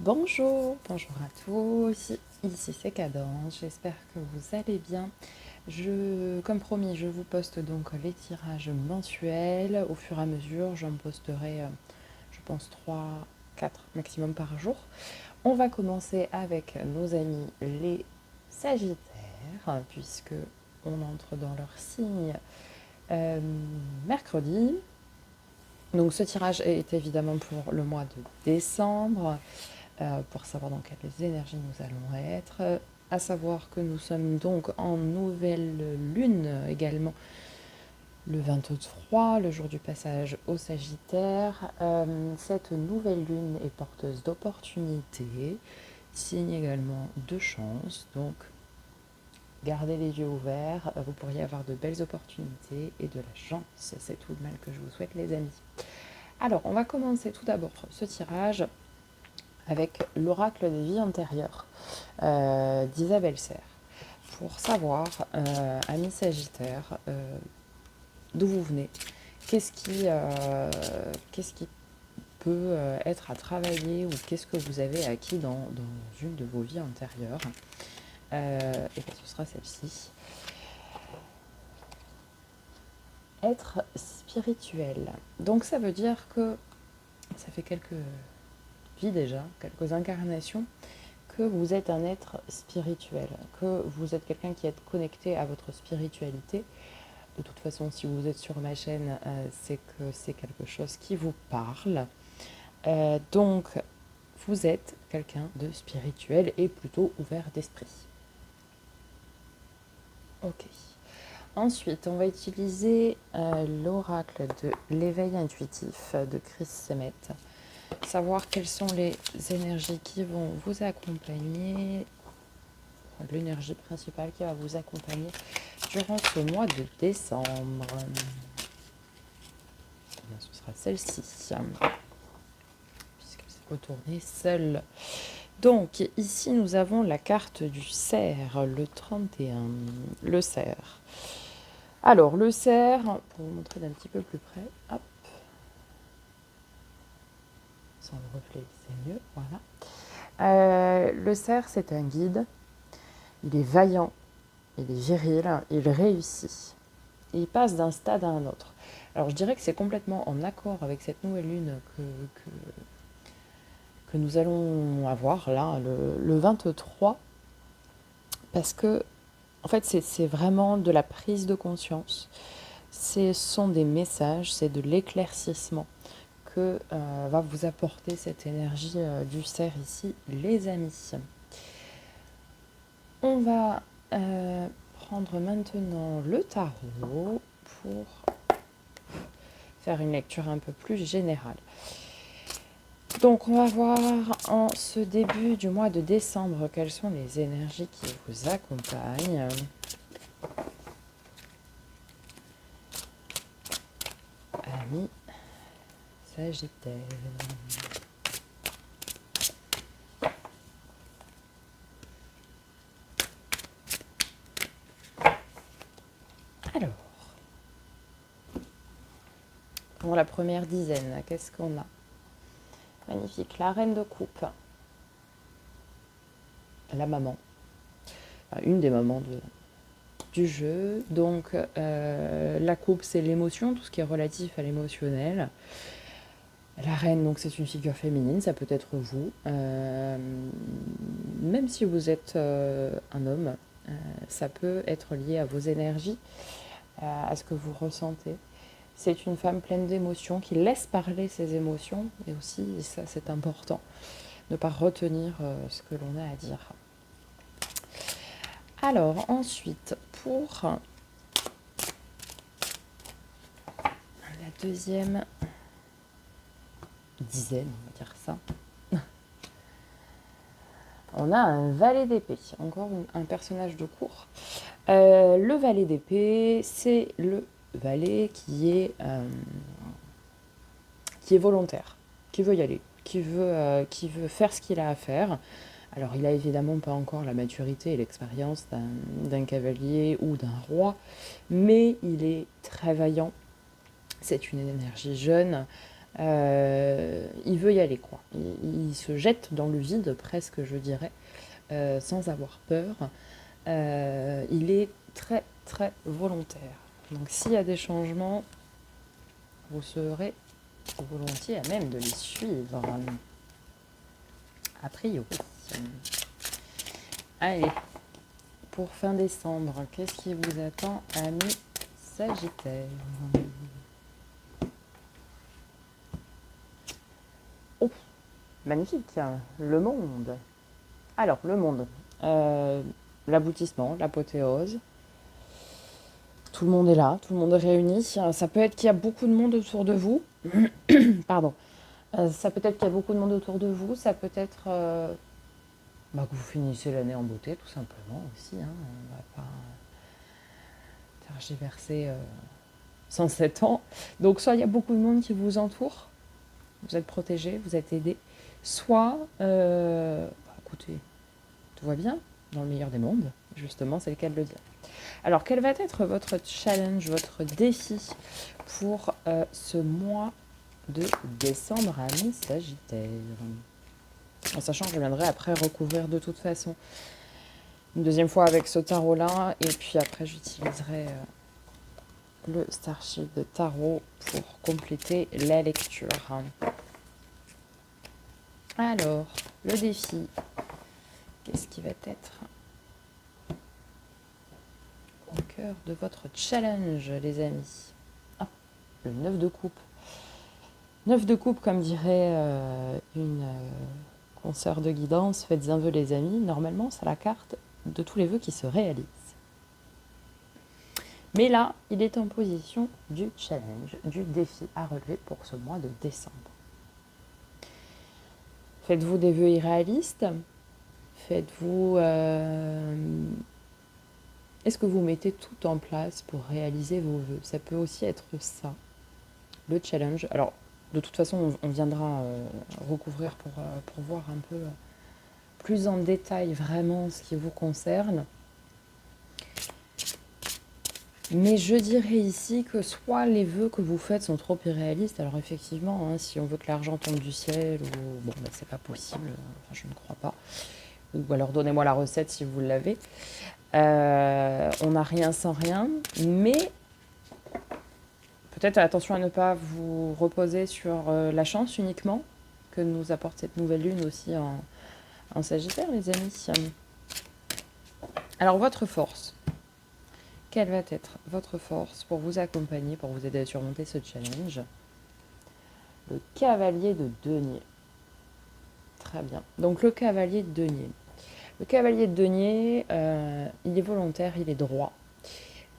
Bonjour à tous, ici c'est Cadence, j'espère que vous allez bien. Comme promis, je vous poste donc les tirages mensuels. Au fur et à mesure, j'en posterai, je pense, 3, 4 maximum par jour. On va commencer avec nos amis les Sagittaires, puisque on entre dans leur signe mercredi. Donc ce tirage est évidemment pour le mois de décembre. Pour savoir dans quelles énergies nous allons être. À savoir que nous sommes donc en nouvelle lune également le 23, le jour du passage au Sagittaire. Cette nouvelle lune est porteuse d'opportunités, signe également de chance. Donc gardez les yeux ouverts, vous pourriez avoir de belles opportunités et de la chance. C'est tout le mal que je vous souhaite les amis. Alors on va commencer tout d'abord ce tirage avec l'oracle des vies antérieures d'Isabelle Serre, pour savoir, amis Sagittaire, d'où vous venez, qu'est-ce qui peut être à travailler ou qu'est-ce que vous avez acquis dans une de vos vies antérieures. Et bien ce sera celle-ci. Être spirituel. Donc ça veut dire que ça fait quelques vies déjà, quelques incarnations, que vous êtes un être spirituel, que vous êtes quelqu'un qui est connecté à votre spiritualité. De toute façon, si vous êtes sur ma chaîne, c'est que c'est quelque chose qui vous parle. Donc, vous êtes quelqu'un de spirituel et plutôt ouvert d'esprit. Ok. Ensuite, on va utiliser l'oracle de l'éveil intuitif de Chris Semet. Savoir quelles sont les énergies qui vont vous accompagner, l'énergie principale qui va vous accompagner durant ce mois de décembre. Ce sera celle-ci, puisque c'est retourné seule. Donc, ici, nous avons la carte du cerf, le 31, le cerf. Alors, le cerf, pour vous montrer d'un petit peu plus près, hop, sans le reflet, c'est mieux, voilà. Le cerf, c'est un guide, il est vaillant, il est viril, il réussit. Et il passe d'un stade à un autre. Alors je dirais que c'est complètement en accord avec cette nouvelle lune que nous allons avoir là, le 23, parce que en fait c'est vraiment de la prise de conscience, ce sont des messages, c'est de l'éclaircissement que va vous apporter cette énergie du cerf ici, les amis. On va prendre maintenant le tarot pour faire une lecture un peu plus générale. Donc on va voir en ce début du mois de décembre quelles sont les énergies qui vous accompagnent. Amis Sagittaire. Alors, pour la première dizaine, qu'est-ce qu'on a? Magnifique, la reine de coupe. La maman. Enfin, une des mamans du jeu. Donc, la coupe, c'est l'émotion, tout ce qui est relatif à l'émotionnel. La reine, donc c'est une figure féminine, ça peut être vous. Même si vous êtes un homme, ça peut être lié à vos énergies, à ce que vous ressentez. C'est une femme pleine d'émotions qui laisse parler ses émotions, et aussi, et ça c'est important, ne pas retenir ce que l'on a à dire. Alors ensuite, pour la deuxième dizaine, on va dire ça, on a un valet d'épée, encore un personnage de cour. Le valet d'épée, c'est le valet qui est volontaire, qui veut y aller, qui veut faire ce qu'il a à faire. Alors il a évidemment pas encore la maturité et l'expérience d'un cavalier ou d'un roi, mais il est très vaillant. C'est une énergie jeune, Il veut y aller, quoi. Il se jette dans le vide, presque, je dirais, sans avoir peur. Il est très, très volontaire. Donc, s'il y a des changements, vous serez volontiers à même de les suivre. A priori. Allez, pour fin décembre, qu'est-ce qui vous attend, amis Sagittaire? Oh, magnifique, le monde. Alors, le monde, l'aboutissement, l'apothéose. Tout le monde est là, tout le monde est réuni. Ça peut être qu'il y a beaucoup de monde autour de vous. Pardon. Ça peut être qu'il y a beaucoup de monde autour de vous. Ça peut être que vous finissez l'année en beauté, tout simplement aussi. Hein. On ne va pas tergiverser 107 ans. Donc, soit il y a beaucoup de monde qui vous entoure, vous êtes protégé, vous êtes aidé. Soit, écoutez, tout va bien, dans le meilleur des mondes. Justement, c'est le cas de le dire. Alors, quel va être votre challenge, votre défi pour ce mois de décembre, amis Sagittaire? En sachant que je viendrai après recouvrir de toute façon une deuxième fois avec ce tarot-là, et puis après j'utiliserai le Starship de tarot pour compléter la lecture. Alors, le défi, qu'est-ce qui va être au cœur de votre challenge, les amis? Le 9 de coupe. 9 de coupe, comme dirait une consoeur de guidance, faites un vœu, les amis. Normalement, c'est la carte de tous les vœux qui se réalisent. Mais là, il est en position du challenge, du défi à relever pour ce mois de décembre. Faites-vous des vœux irréalistes? Faites-vous... Est-ce que vous mettez tout en place pour réaliser vos vœux? Ça peut aussi être ça, le challenge. Alors, de toute façon, on viendra recouvrir pour voir un peu plus en détail vraiment ce qui vous concerne. Mais je dirais ici que soit les vœux que vous faites sont trop irréalistes, alors effectivement, hein, si on veut que l'argent tombe du ciel, ou c'est pas possible, enfin, je ne crois pas. Ou alors donnez-moi la recette si vous l'avez. On n'a rien sans rien, mais peut-être attention à ne pas vous reposer sur la chance uniquement, que nous apporte cette nouvelle lune aussi en Sagittaire, les amis. Alors, votre force. Quelle va être votre force pour vous accompagner, pour vous aider à surmonter ce challenge? Le cavalier de denier. Très bien. Donc, le cavalier de denier. Le cavalier de denier, il est volontaire, il est droit.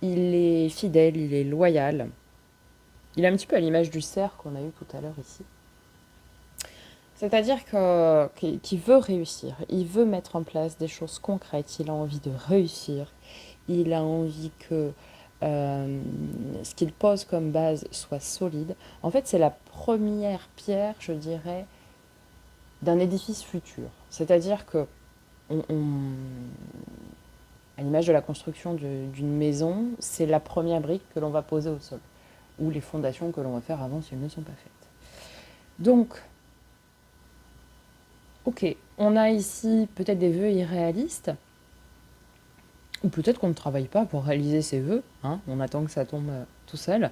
Il est fidèle, il est loyal. Il est un petit peu à l'image du cerf qu'on a eu tout à l'heure ici. C'est-à-dire qu'il veut réussir, il veut mettre en place des choses concrètes, il a envie de réussir, il a envie que ce qu'il pose comme base soit solide. En fait, c'est la première pierre, je dirais, d'un édifice futur. C'est-à-dire que, à l'image de la construction d'une maison, c'est la première brique que l'on va poser au sol, ou les fondations que l'on va faire avant si elles ne sont pas faites. Donc, ok, on a ici peut-être des vœux irréalistes, ou peut-être qu'on ne travaille pas pour réaliser ces vœux, hein, on attend que ça tombe tout seul.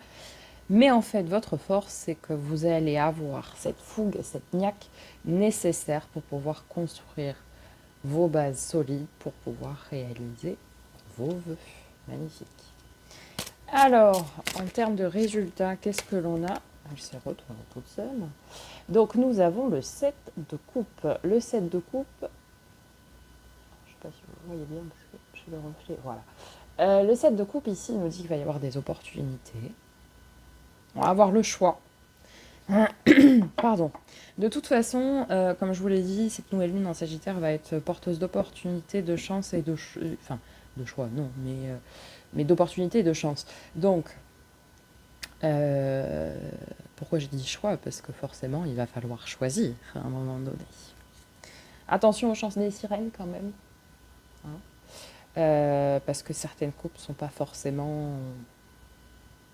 Mais en fait, votre force, c'est que vous allez avoir cette fougue, cette niaque nécessaire pour pouvoir construire vos bases solides, pour pouvoir réaliser vos vœux. Magnifique. Alors, en termes de résultats, qu'est-ce que l'on a? Elle s'est retrouvée toute seule. Donc, nous avons le 7 de coupe. Le 7 de coupe, je ne sais pas si vous voyez bien parce que j'ai le reflet. Voilà. Le 7 de coupe, ici, nous dit qu'il va y avoir des opportunités. On va avoir le choix. Pardon. De toute façon, comme je vous l'ai dit, cette nouvelle lune en Sagittaire va être porteuse d'opportunités, de chance et de choix, non, mais d'opportunités et de chance. Donc, pourquoi j'ai dit choix? Parce que forcément, il va falloir choisir à un moment donné. Attention aux chances des sirènes quand même. Hein, parce que certaines coupes ne sont pas forcément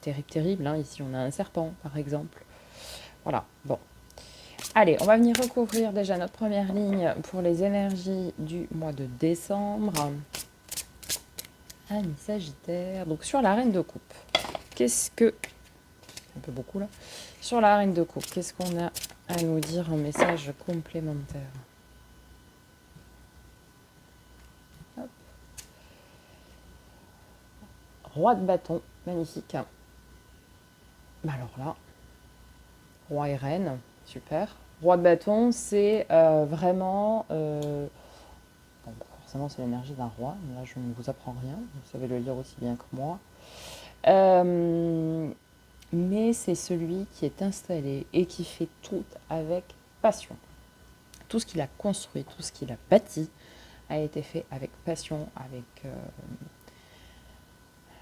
terribles. Hein. Ici, on a un serpent, par exemple. Voilà, bon. Allez, on va venir recouvrir déjà notre première ligne pour les énergies du mois de décembre. Amis Sagittaire. Donc sur la reine de coupe, qu'est-ce que... Un peu beaucoup là. Sur la reine de coupe, qu'est-ce qu'on a à nous dire en message complémentaire? Hop. Roi de bâton, magnifique. Bah alors là, roi et reine, super. Roi de bâton, c'est vraiment... bon, forcément, c'est l'énergie d'un roi. Là, je ne vous apprends rien. Vous savez le lire aussi bien que moi. Mais c'est celui qui est installé et qui fait tout avec passion. Tout ce qu'il a construit, tout ce qu'il a bâti a été fait avec passion,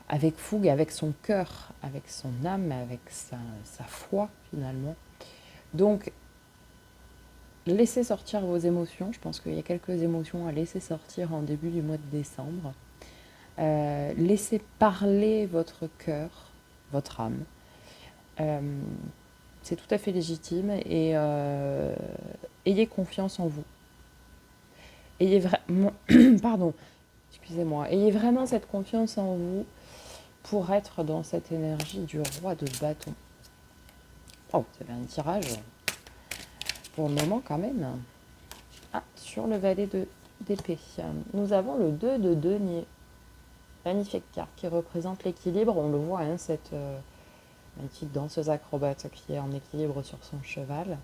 avec fougue, avec son cœur, avec son âme, avec sa foi finalement. Donc, laissez sortir vos émotions. Je pense qu'il y a quelques émotions à laisser sortir en début du mois de décembre. Laissez parler votre cœur, votre âme. C'est tout à fait légitime et ayez confiance en vous. Ayez vraiment, pardon, excusez-moi, ayez vraiment cette confiance en vous pour être dans cette énergie du roi de bâton. Oh, vous avez un tirage pour le moment quand même. Ah, sur le valet d'épée, nous avons le 2 de denier. Magnifique carte qui représente l'équilibre. On le voit, hein, cette magnifique danseuse acrobate qui est en équilibre sur son cheval.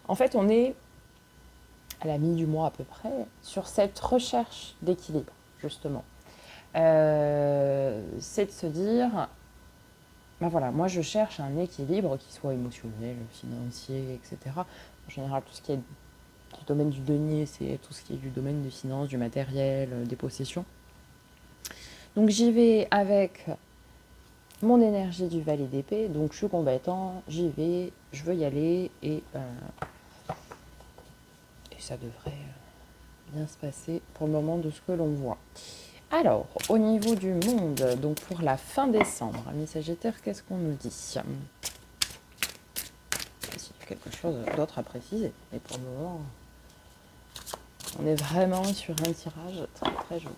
En fait, on est à la mi du mois à peu près sur cette recherche d'équilibre, justement. C'est de se dire, ben voilà, moi je cherche un équilibre qui soit émotionnel, financier, etc. En général, tout ce qui est du domaine du denier, c'est tout ce qui est du domaine des finances, du matériel, des possessions. Donc j'y vais avec mon énergie du valet d'épée, donc je suis combattant, j'y vais, je veux y aller et ça devrait bien se passer pour le moment de ce que l'on voit. Alors, au niveau du monde, donc pour la fin décembre, amis Sagittaire, qu'est-ce qu'on nous dit? S'il y a quelque chose d'autre à préciser. Mais pour le moment, on est vraiment sur un tirage très très joli.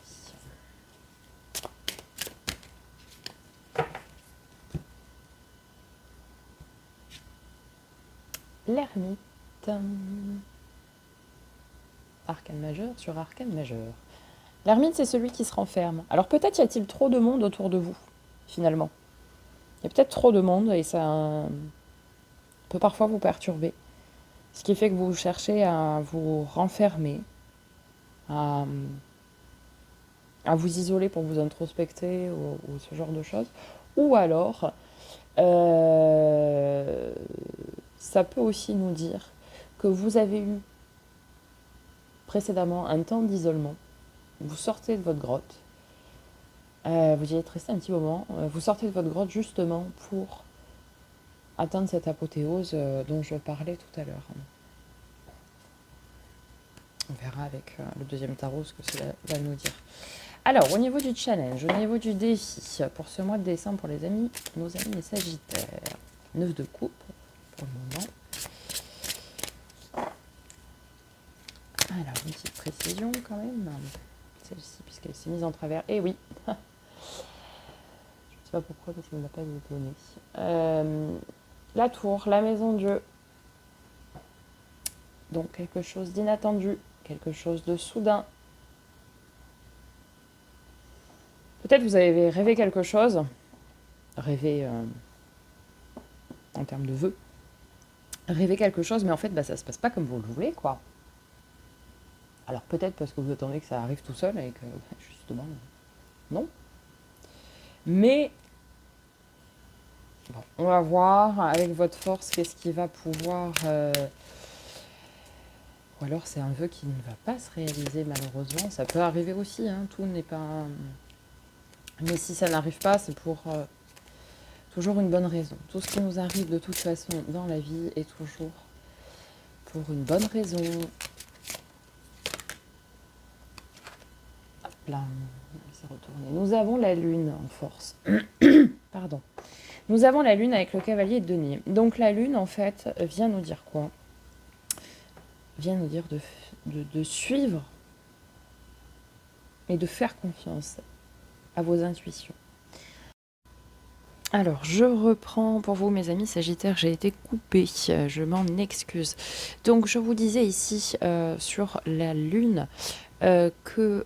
L'ermite. Arcane majeur sur arcane majeur. L'ermite, c'est celui qui se renferme. Alors peut-être y a-t-il trop de monde autour de vous, finalement. Il y a peut-être trop de monde et ça peut parfois vous perturber. Ce qui fait que vous cherchez à vous renfermer, à vous isoler pour vous introspecter ou ce genre de choses. Ou alors, ça peut aussi nous dire que vous avez eu précédemment un temps d'isolement. Vous sortez de votre grotte. Vous y êtes resté un petit moment. Vous sortez de votre grotte justement pour atteindre cette apothéose dont je parlais tout à l'heure. On verra avec le deuxième tarot ce que cela va nous dire. Alors, au niveau du challenge, au niveau du défi, pour ce mois de décembre, pour les amis, nos amis les Sagittaires, 9 de coupe pour le moment. Alors, une petite précision quand même, celle-ci, puisqu'elle s'est mise en travers. Eh oui, je ne sais pas pourquoi, parce qu'il ne m'a pas donné. La tour, la maison Dieu. Donc, quelque chose d'inattendu, quelque chose de soudain. Peut-être vous avez rêvé quelque chose, rêvé en termes de vœux, rêver quelque chose, mais en fait, ça ne se passe pas comme vous le voulez, quoi. Alors peut-être parce que vous attendez que ça arrive tout seul et que, justement, non. Mais, bon, on va voir avec votre force qu'est-ce qui va pouvoir... Ou alors c'est un vœu qui ne va pas se réaliser, malheureusement. Ça peut arriver aussi, hein, tout n'est pas... Mais si ça n'arrive pas, c'est pour... toujours une bonne raison. Tout ce qui nous arrive de toute façon dans la vie est toujours pour une bonne raison. Hop là, c'est retourné. Nous avons la lune en force. Pardon. Nous avons la lune avec le cavalier de denier. Donc la lune, en fait, vient nous dire quoi? Vient nous dire de suivre et de faire confiance à vos intuitions. Alors, je reprends pour vous, mes amis Sagittaires, j'ai été coupée, je m'en excuse. Donc, je vous disais ici sur la Lune que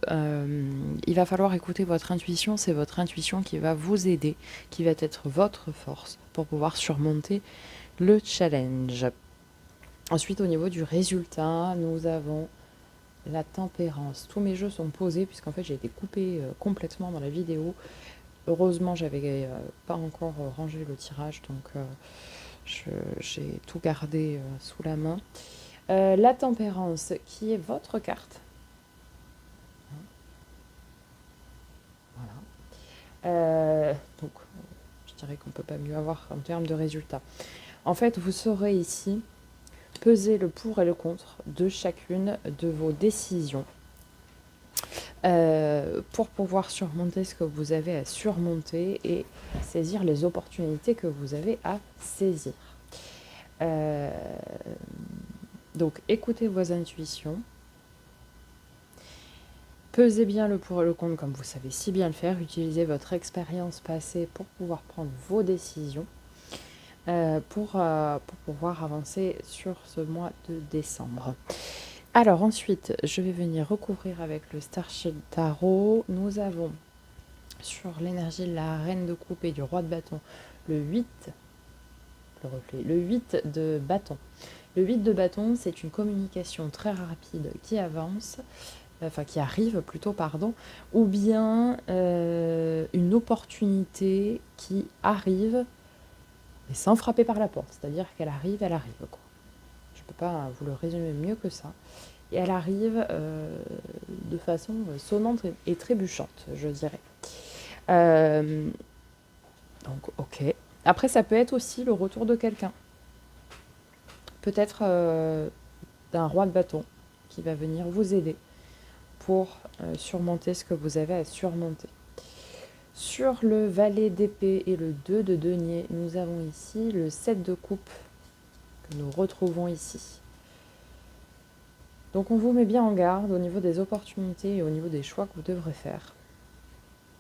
il va falloir écouter votre intuition. C'est votre intuition qui va vous aider, qui va être votre force pour pouvoir surmonter le challenge. Ensuite, au niveau du résultat, nous avons la tempérance. Tous mes jeux sont posés puisqu'en fait j'ai été coupée complètement dans la vidéo. Heureusement, j'avais pas encore rangé le tirage, donc j'ai tout gardé sous la main. La tempérance, qui est votre carte. Voilà. Donc, je dirais qu'on ne peut pas mieux avoir en termes de résultats. En fait, vous saurez ici peser le pour et le contre de chacune de vos décisions. Pour pouvoir surmonter ce que vous avez à surmonter et saisir les opportunités que vous avez à saisir. Donc, écoutez vos intuitions. Pesez bien le pour et le contre comme vous savez si bien le faire. Utilisez votre expérience passée pour pouvoir prendre vos décisions. Pour pouvoir avancer sur ce mois de décembre. Alors ensuite, je vais venir recouvrir avec le Starship Tarot. Nous avons sur l'énergie de la Reine de Coupe et du Roi de Bâton le 8, le 8 de bâton. Le 8 de bâton, c'est une communication très rapide qui avance, qui arrive plutôt, pardon, ou bien une opportunité qui arrive mais sans frapper par la porte, c'est-à-dire qu'elle arrive, quoi. Je ne peux pas vous le résumer mieux que ça. Et elle arrive de façon sonnante et trébuchante, je dirais. Donc, ok. Après, ça peut être aussi le retour de quelqu'un. Peut-être d'un roi de bâton qui va venir vous aider pour surmonter ce que vous avez à surmonter. Sur le valet d'épée et le 2 de denier, nous avons ici le 7 de coupe que nous retrouvons ici. Donc on vous met bien en garde au niveau des opportunités et au niveau des choix que vous devrez faire.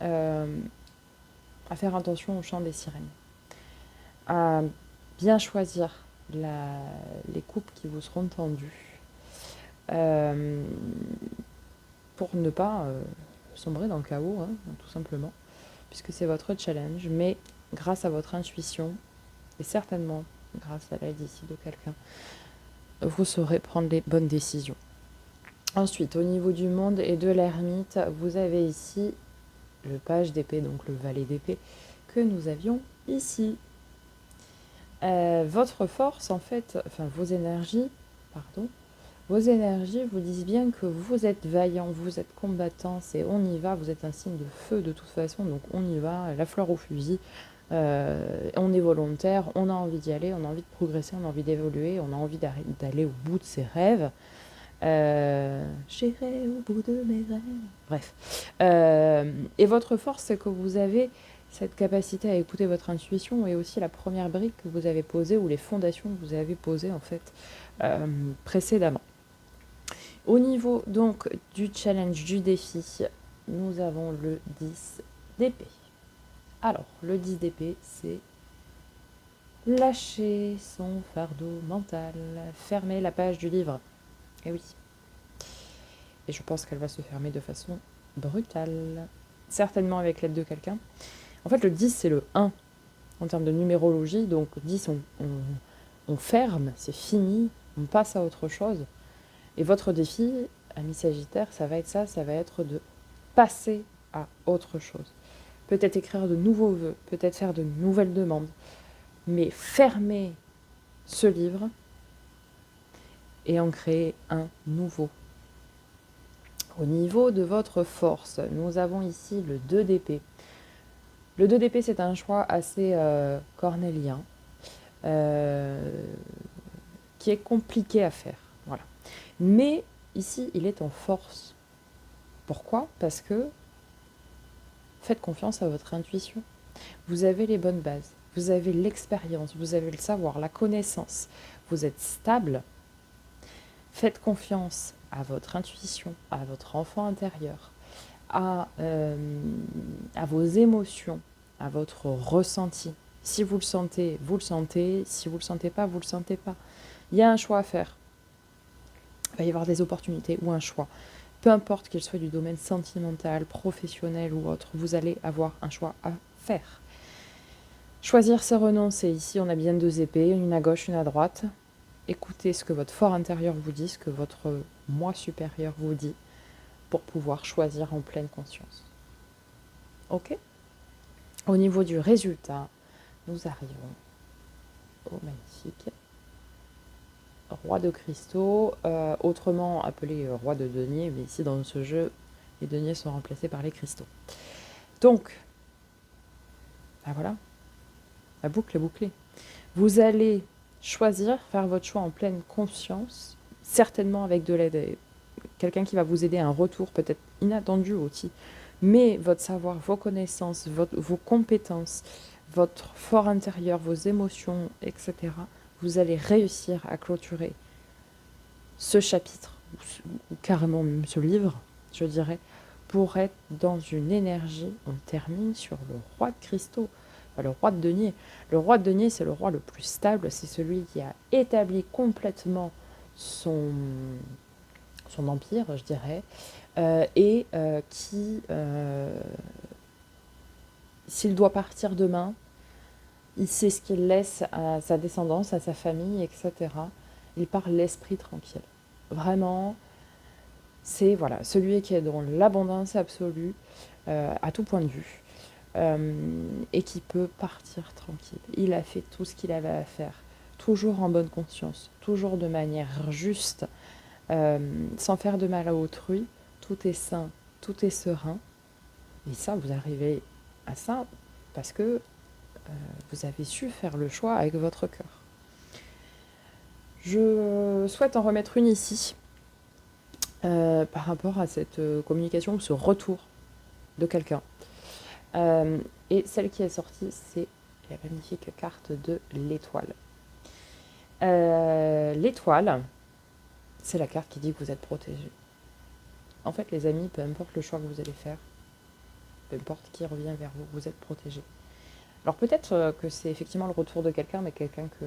À faire attention au chant des sirènes. À bien choisir les coupes qui vous seront tendues. Pour ne pas sombrer dans le chaos, hein, tout simplement. Puisque c'est votre challenge, mais grâce à votre intuition, et certainement grâce à l'aide ici de quelqu'un, vous saurez prendre les bonnes décisions. Ensuite, au niveau du monde et de l'ermite, vous avez ici le page d'épée, donc le valet d'épée, que nous avions ici. Votre force, en fait, vos énergies vous disent bien que vous êtes vaillant, vous êtes combattant, c'est on y va, vous êtes un signe de feu de toute façon, donc on y va, la fleur au fusil, on est volontaire, on a envie d'y aller, on a envie de progresser, on a envie d'évoluer, on a envie d'aller au bout de ses rêves. J'irai au bout de mes rêves. Bref. Et votre force, c'est que vous avez cette capacité à écouter votre intuition et aussi la première brique que vous avez posée ou les fondations que vous avez posées en fait précédemment. Au niveau donc du challenge, du défi, nous avons le 10 d'épée. Alors, le 10 d'épée, c'est lâcher son fardeau mental, fermer la page du livre. Et oui. Et je pense qu'elle va se fermer de façon brutale. Certainement avec l'aide de quelqu'un. En fait, le 10, c'est le 1 en termes de numérologie. Donc, 10, on ferme, c'est fini, on passe à autre chose. Et votre défi, ami Sagittaire, ça va être de passer à autre chose. Peut-être écrire de nouveaux vœux, peut-être faire de nouvelles demandes. Mais fermer ce livre et en créer un nouveau. Au niveau de votre force, nous avons ici le 2 d'épée. Le 2 d'épée, c'est un choix assez cornélien, qui est compliqué à faire. Voilà. Mais ici, il est en force. Pourquoi ? Parce que faites confiance à votre intuition. Vous avez les bonnes bases. vous avez l'expérience, vous avez le savoir, la connaissance, vous êtes stable, faites confiance à votre intuition, à votre enfant intérieur, à vos émotions, à votre ressenti. Si vous le sentez, vous le sentez. Si vous ne le sentez pas, vous ne le sentez pas. Il y a un choix à faire. Il va y avoir des opportunités ou un choix. Peu importe qu'il soit du domaine sentimental, professionnel ou autre, vous allez avoir un choix à faire. Choisir, c'est renoncer. Ici, on a bien deux épées, une à gauche, une à droite. Écoutez ce que votre fort intérieur vous dit, ce que votre moi supérieur vous dit, pour pouvoir choisir en pleine conscience. Ok ? Au niveau du résultat, nous arrivons au magnifique roi de cristaux, autrement appelé roi de deniers, mais ici dans ce jeu, les deniers sont remplacés par les cristaux. Donc, ben voilà, la boucle est bouclée. Vous allez choisir, faire votre choix en pleine conscience, certainement avec de l'aide, quelqu'un qui va vous aider, un retour peut-être inattendu aussi, mais votre savoir, vos connaissances, vos compétences, votre fort intérieur, vos émotions, etc., vous allez réussir à clôturer ce chapitre, ou carrément même ce livre, je dirais, pour être dans une énergie. On termine sur le roi de cristaux, enfin, le roi de denier. Le roi de denier, c'est le roi le plus stable, c'est celui qui a établi complètement son empire, je dirais, et qui, s'il doit partir demain, il sait ce qu'il laisse à sa descendance, à sa famille, etc. Il part l'esprit tranquille. Vraiment, c'est voilà, celui qui est dans l'abondance absolue, à tout point de vue, et qui peut partir tranquille. Il a fait tout ce qu'il avait à faire, toujours en bonne conscience, toujours de manière juste, sans faire de mal à autrui. Tout est sain, tout est serein. Et ça, vous arrivez à ça parce que vous avez su faire le choix avec votre cœur. Je souhaite en remettre une ici, par rapport à cette communication ou ce retour de quelqu'un. Et celle qui est sortie, c'est la magnifique carte de l'étoile. L'étoile, c'est la carte qui dit que vous êtes protégé. En fait, les amis, peu importe le choix que vous allez faire, peu importe qui revient vers vous, vous êtes protégé. Alors peut-être que c'est effectivement le retour de quelqu'un, mais quelqu'un que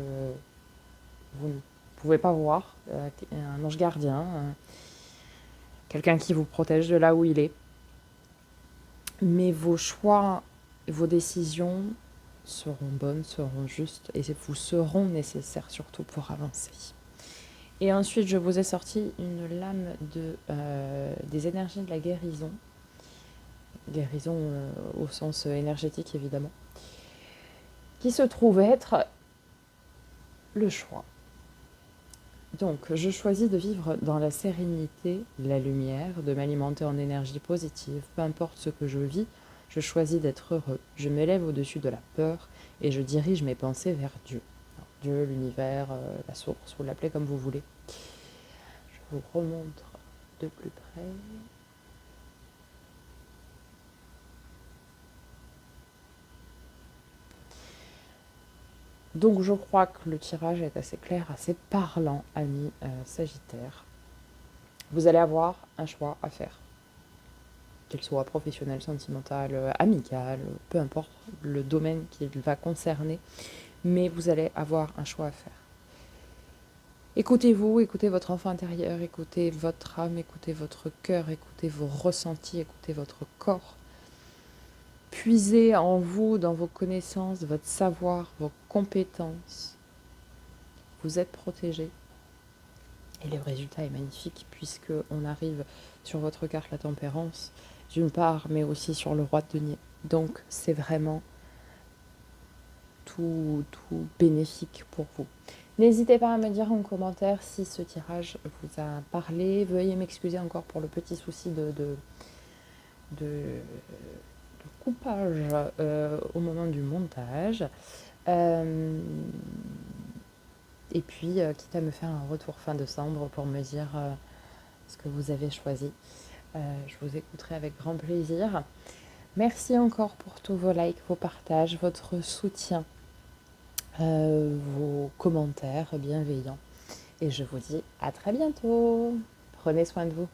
vous ne pouvez pas voir, un ange gardien, quelqu'un qui vous protège de là où il est. Mais vos choix, vos décisions seront bonnes, seront justes, et vous seront nécessaires surtout pour avancer. Et ensuite, je vous ai sorti une lame des énergies de la guérison. Guérison au sens énergétique, évidemment. Qui se trouve être le choix. Donc, je choisis de vivre dans la sérénité, la lumière, de m'alimenter en énergie positive. Peu importe ce que je vis, je choisis d'être heureux. Je m'élève au-dessus de la peur et je dirige mes pensées vers Dieu. Alors, Dieu, l'univers, la source, vous l'appelez comme vous voulez. Je vous remontre de plus près. Donc je crois que le tirage est assez clair, assez parlant, amis Sagittaire. Vous allez avoir un choix à faire. Qu'il soit professionnel, sentimental, amical, peu importe le domaine qu'il va concerner, mais vous allez avoir un choix à faire. Écoutez-vous, écoutez votre enfant intérieur, écoutez votre âme, écoutez votre cœur, écoutez vos ressentis, écoutez votre corps. Puisez en vous, dans vos connaissances, votre savoir, vos compétences. Vous êtes protégé. Et le résultat est magnifique puisqu'on arrive sur votre carte la tempérance, d'une part, mais aussi sur le roi de denier. Donc c'est vraiment tout bénéfique pour vous. N'hésitez pas à me dire en commentaire si ce tirage vous a parlé. Veuillez m'excuser encore pour le petit souci de coupage au moment du montage. Et puis, quitte à me faire un retour fin décembre pour me dire ce que vous avez choisi. Je vous écouterai avec grand plaisir. Merci encore pour tous vos likes, vos partages, votre soutien. vos commentaires bienveillants. Et je vous dis à très bientôt. Prenez soin de vous.